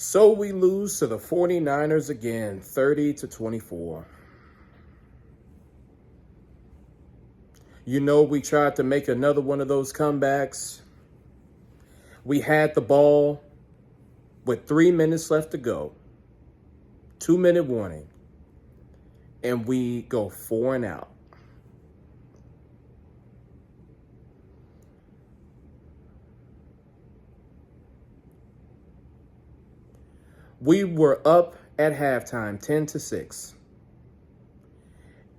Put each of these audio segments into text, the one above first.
So we lose to the 49ers again, 30-24. You know, we tried to make another one of those comebacks. We had the ball with 3 minutes left to go. 2-minute warning. And we go 4 and out. We were up at halftime, 10-6.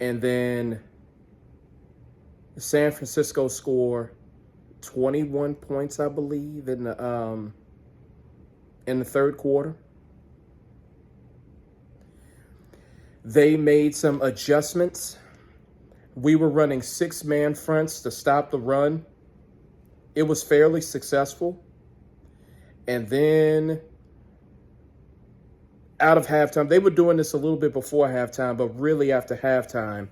And then San Francisco scored 21 points, I believe, in the third quarter. They made some adjustments. We were running 6-man fronts to stop the run. It was fairly successful. And then out of halftime, they were doing this a little bit before halftime, but really after halftime,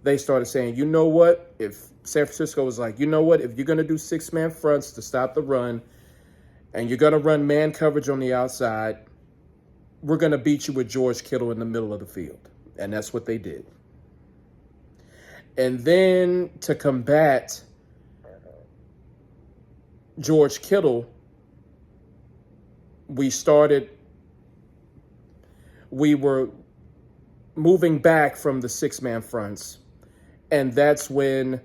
they started saying, you know what? If San Francisco was like, you know what? If you're going to do 6-man fronts to stop the run and you're going to run man coverage on the outside, we're going to beat you with George Kittle in the middle of the field. And that's what they did. And then to combat George Kittle, we were moving back from the 6-man fronts. And that's when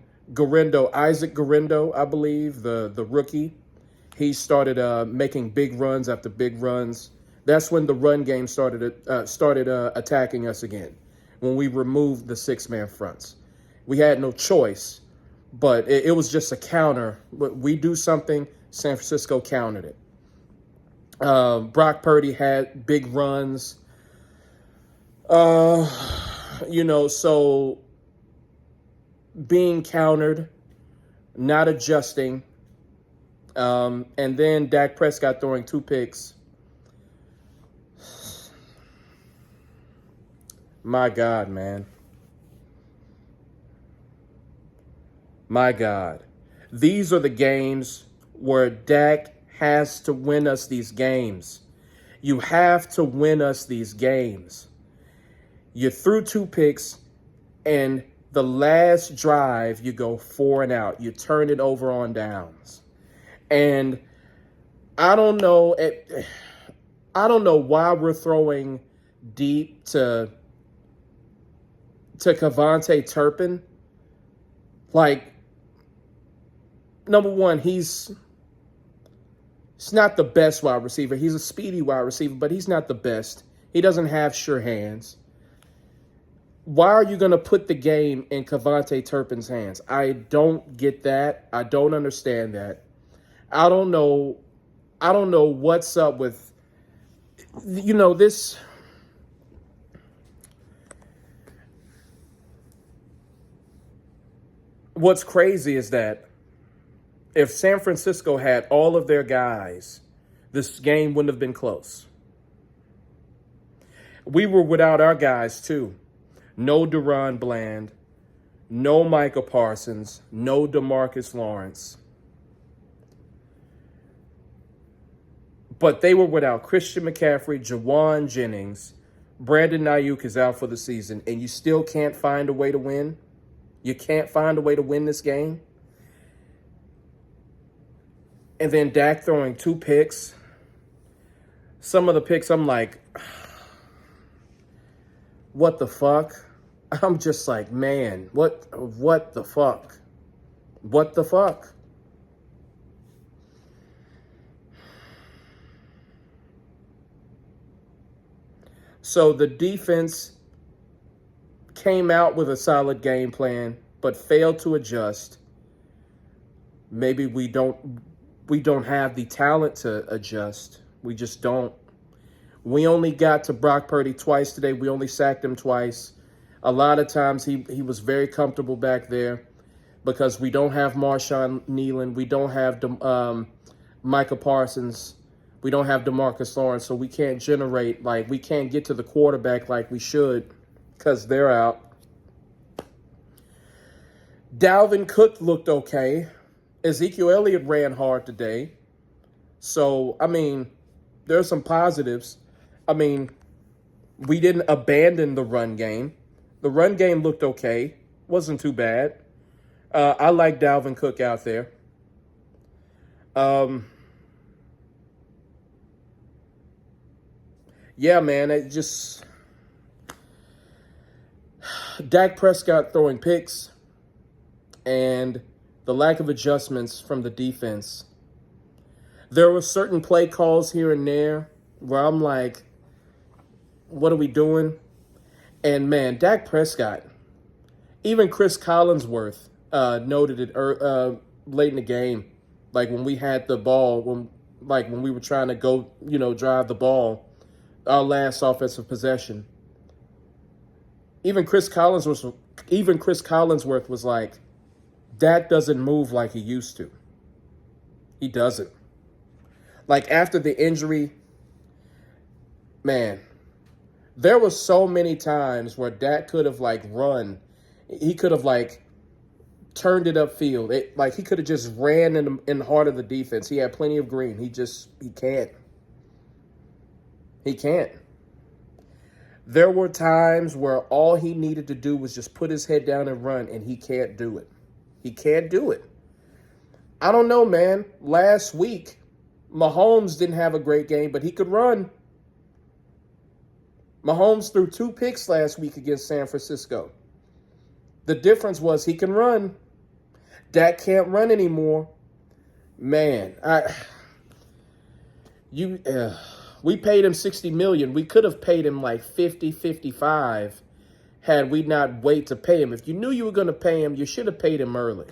Isaac Guerendo, I believe, the rookie, he started making big runs after big runs. That's when the run game started attacking us again, when we removed the 6-man fronts. We had no choice, but it was just a counter. We do something, San Francisco countered it. Brock Purdy had big runs. So being countered, not adjusting, and then Dak Prescott throwing 2 picks. My God, man. My God. These are the games where Dak has to win us these games. You have to win us these games. You threw 2 picks, and the last drive, you go 4 and out. You turn it over on downs. And I don't know why we're throwing deep to Kevontae Turpin. Like, number one, he's not the best wide receiver. He's a speedy wide receiver, but he's not the best. He doesn't have sure hands. Why are you going to put the game in Kevontae Turpin's hands? I don't get that. I don't understand that. I don't know what's up with, this. What's crazy is that if San Francisco had all of their guys, this game wouldn't have been close. We were without our guys, too. No Deron Bland, no Micah Parsons, no DeMarcus Lawrence. But they were without Christian McCaffrey, Jawan Jennings, Brandon Ayuk is out for the season, and you still can't find a way to win? You can't find a way to win this game? And then Dak throwing 2 picks. Some of the picks, I'm like, what the fuck? I'm just like, man, what the fuck? What the fuck? So the defense came out with a solid game plan, but failed to adjust. Maybe we don't have the talent to adjust. We just don't. We only got to Brock Purdy twice today. We only sacked him twice. A lot of times he was very comfortable back there because we don't have Marshawn Nealon. We don't have Micah Parsons. We don't have DeMarcus Lawrence. So we can't we can't get to the quarterback like we should because they're out. Dalvin Cook looked okay. Ezekiel Elliott ran hard today. So, There are some positives. I mean, we didn't abandon the run game. The run game looked okay. Wasn't too bad. I like Dalvin Cook out there. Yeah, man, it just Dak Prescott throwing picks and the lack of adjustments from the defense. There were certain play calls here and there where I'm like, what are we doing? And man, Dak Prescott, even Chris Collinsworth noted it late in the game, like when we had the ball, when we were trying to go, drive the ball, our last offensive possession. Even Chris Collinsworth was like, Dak doesn't move like he used to. He doesn't. Like after the injury, man, there were so many times where Dak could have run. He could have turned it upfield. He could have just ran in the heart of the defense. He had plenty of green. He can't. He can't. There were times where all he needed to do was just put his head down and run, and he can't do it. He can't do it. I don't know, man. Last week, Mahomes didn't have a great game, but he could run. Mahomes threw 2 picks last week against San Francisco. The difference was he can run. Dak can't run anymore. Man, we paid him $60 million. We could have paid him like 50, 55 had we not wait to pay him. If you knew you were going to pay him, you should have paid him early.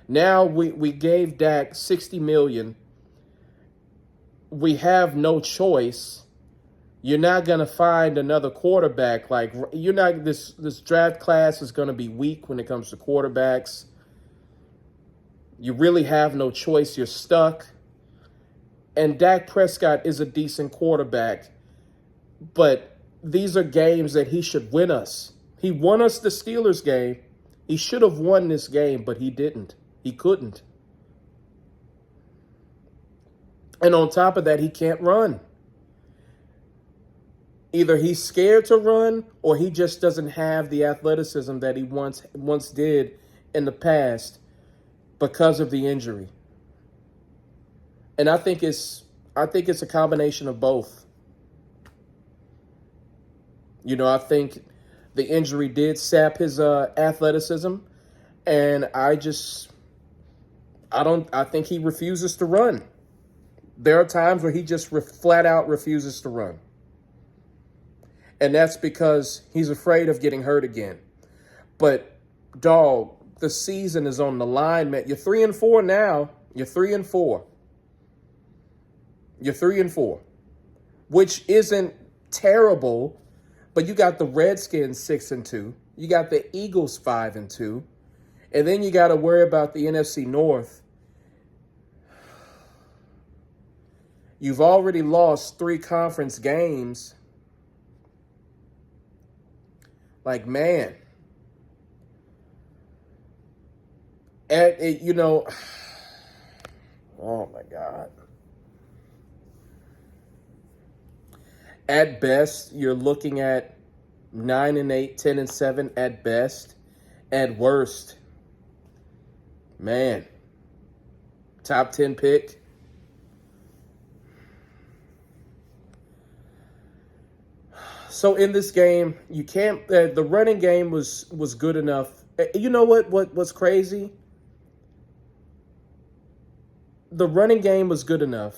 Now we gave Dak $60 million. We have no choice. You're not going to find another quarterback. This draft class is going to be weak when it comes to quarterbacks. You really have no choice. You're stuck. And Dak Prescott is a decent quarterback. But these are games that he should win us. He won us the Steelers game. He should have won this game, but he didn't. He couldn't. And on top of that, he can't run. Either he's scared to run or he just doesn't have the athleticism that he once did in the past because of the injury. And I think it's a combination of both. I think the injury did sap his athleticism, and I think he refuses to run. There are times where he just flat out refuses to run. And that's because he's afraid of getting hurt again. But, dog, the season is on the line, man. You're 3-4 now. You're 3-4. You're 3-4, which isn't terrible, but you got the Redskins 6-2. You got the Eagles 5-2. And then you got to worry about the NFC North. You've already lost 3 conference games. Man. Oh my God. At best, you're looking at 9-8, 10-7 at best. At worst, man, top 10 pick. So in this game, you can't. The running game was good enough. You know what's crazy? The running game was good enough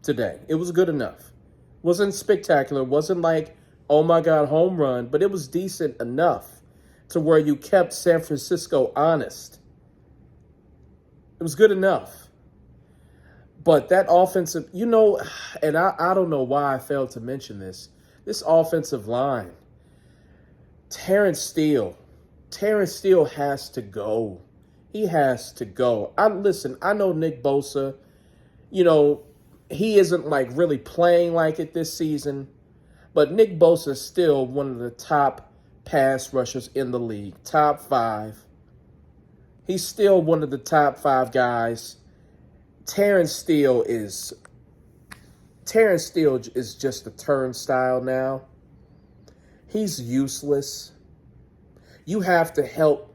today. It was good enough. Wasn't spectacular. Wasn't like, oh my God, home run. But it was decent enough to where you kept San Francisco honest. It was good enough. But that offensive, and I don't know why I failed to mention this. This offensive line, Terrence Steele has to go. He has to go. I know Nick Bosa, he isn't really playing like it this season, but Nick Bosa is still one of the top pass rushers in the league, top 5. He's still one of the top 5 guys. Terrence Steele is just a turnstile now. He's useless. You have to help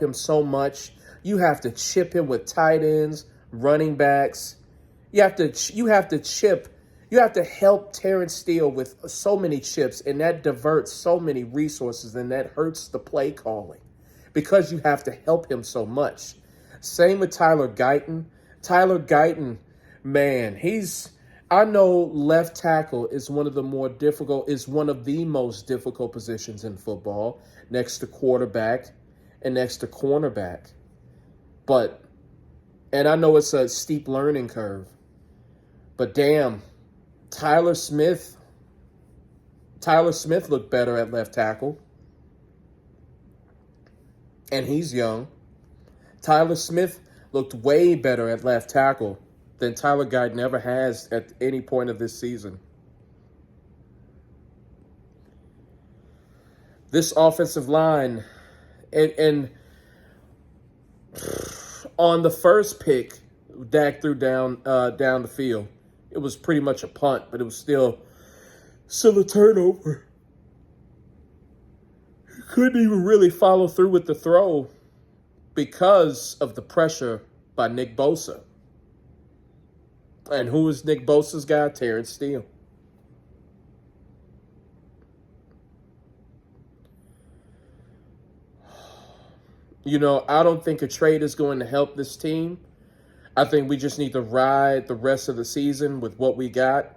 him so much. You have to chip him with tight ends, running backs. You have to help Terrence Steele with so many chips, and that diverts so many resources, and that hurts the play calling because you have to help him so much. Same with Tyler Guyton. Tyler Guyton, man, I know left tackle is one of the most difficult positions in football, next to quarterback and next to cornerback. And I know it's a steep learning curve, but damn, Tyler Smith looked better at left tackle, and he's young. Tyler Smith looked way better at left tackle than Tyler Guyton ever has at any point of this season. This offensive line, and on the first pick, Dak threw down the field. It was pretty much a punt, but it was still a turnover. He couldn't even really follow through with the throw because of the pressure by Nick Bosa. And who is Nick Bosa's guy? Terrence Steele. I don't think a trade is going to help this team. I think we just need to ride the rest of the season with what we got.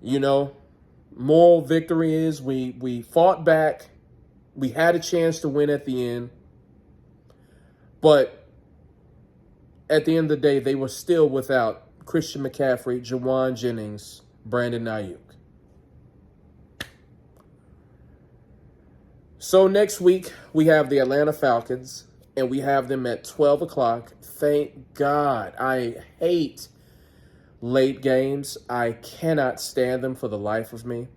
Moral victory is we fought back. We had a chance to win at the end. But at the end of the day, they were still without Christian McCaffrey, Jawan Jennings, Brandon Ayuk. So next week, we have the Atlanta Falcons, and we have them at 12 o'clock. Thank God. I hate late games. I cannot stand them for the life of me.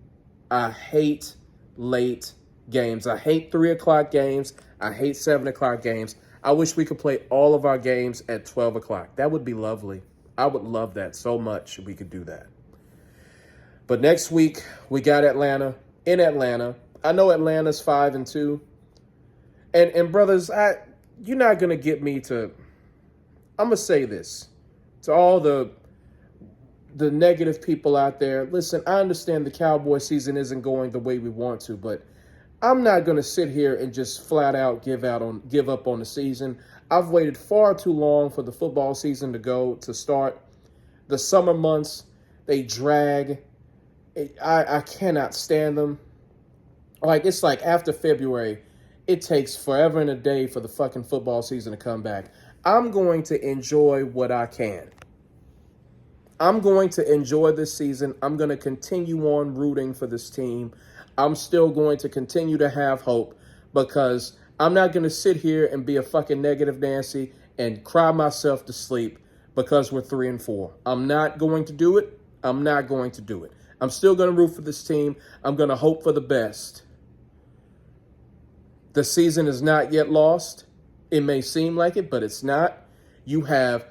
I hate late games. I hate 3 o'clock games. I hate 7 o'clock games. I wish we could play all of our games at 12 o'clock. That would be lovely. I would love that so much if we could do that. But next week, we got Atlanta in Atlanta. I know Atlanta's 5-2. And brothers, you're not going to get me to... I'm going to say this to all the negative people out there. Listen, I understand the Cowboy season isn't going the way we want to, but I'm not going to sit here and just flat out give up on the season. I've waited far too long for the football season to start. The summer months, they drag. I cannot stand them. It's like after February, it takes forever and a day for the fucking football season to come back. I'm going to enjoy what I can. I'm going to enjoy this season. I'm going to continue on rooting for this team. I'm still going to continue to have hope because I'm not going to sit here and be a fucking negative Nancy and cry myself to sleep because we're 3-4. I'm not going to do it. I'm not going to do it. I'm still going to root for this team. I'm going to hope for the best. The season is not yet lost. It may seem like it, but it's not. You have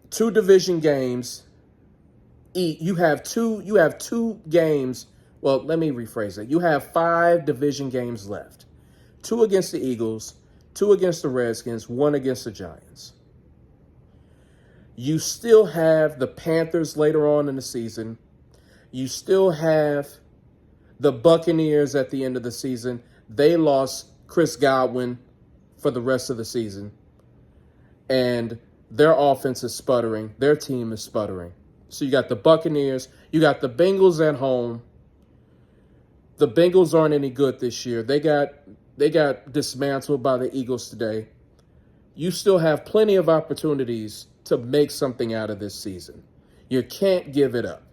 2 division games. You have two games. Well, let me rephrase it. You have 5 division games left. 2 against the Eagles, 2 against the Redskins, 1 against the Giants. You still have the Panthers later on in the season. You still have the Buccaneers at the end of the season. They lost Chris Godwin for the rest of the season. And their offense is sputtering. Their team is sputtering. So you got the Buccaneers. You got the Bengals at home. The Bengals aren't any good this year. They got dismantled by the Eagles today. You still have plenty of opportunities to make something out of this season. You can't give it up.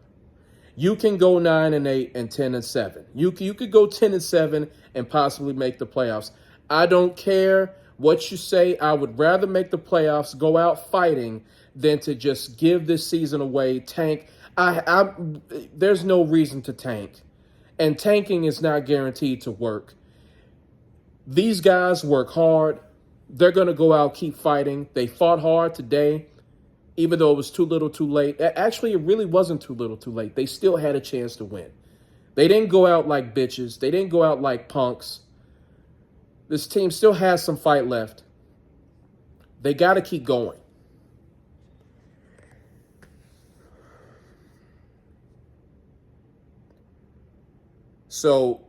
You can go 9-8 and 10-7. You could go 10-7 and possibly make the playoffs. I don't care what you say. I would rather make the playoffs, go out fighting, than to just give this season away, tank. There's no reason to tank. And tanking is not guaranteed to work. These guys work hard. They're going to go out, keep fighting. They fought hard today, even though it was too little too late. Actually, it really wasn't too little too late. They still had a chance to win. They didn't go out like bitches. They didn't go out like punks. This team still has some fight left. They got to keep going. So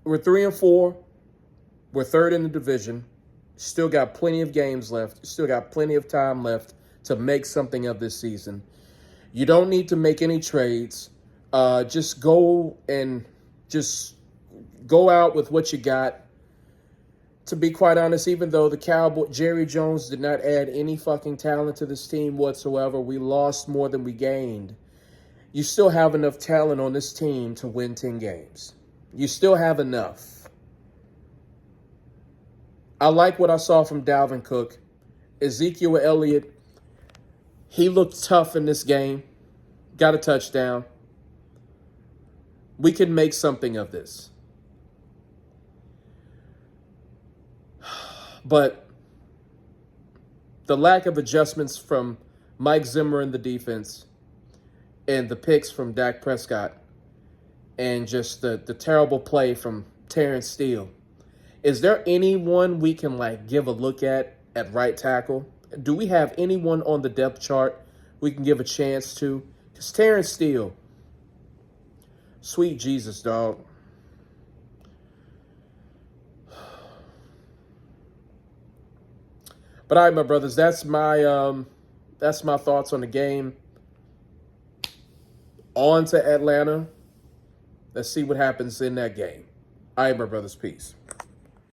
we're 3-4. We're third in the division. Still got plenty of games left. Still got plenty of time left to make something of this season. You don't need to make any trades. Just go out with what you got. To be quite honest, even though Jerry Jones did not add any fucking talent to this team whatsoever, we lost more than we gained. You still have enough talent on this team to win 10 games. You still have enough. I like what I saw from Dalvin Cook. Ezekiel Elliott, he looked tough in this game. Got a touchdown. We can make something of this. But the lack of adjustments from Mike Zimmer in the defense and the picks from Dak Prescott and just the terrible play from Terrence Steele. Is there anyone we can give a look at right tackle? Do we have anyone on the depth chart we can give a chance to? Because Terrence Steele, sweet Jesus, dog. But all right, my brothers, that's my thoughts on the game. On to Atlanta. Let's see what happens in that game. All right, my brothers, peace.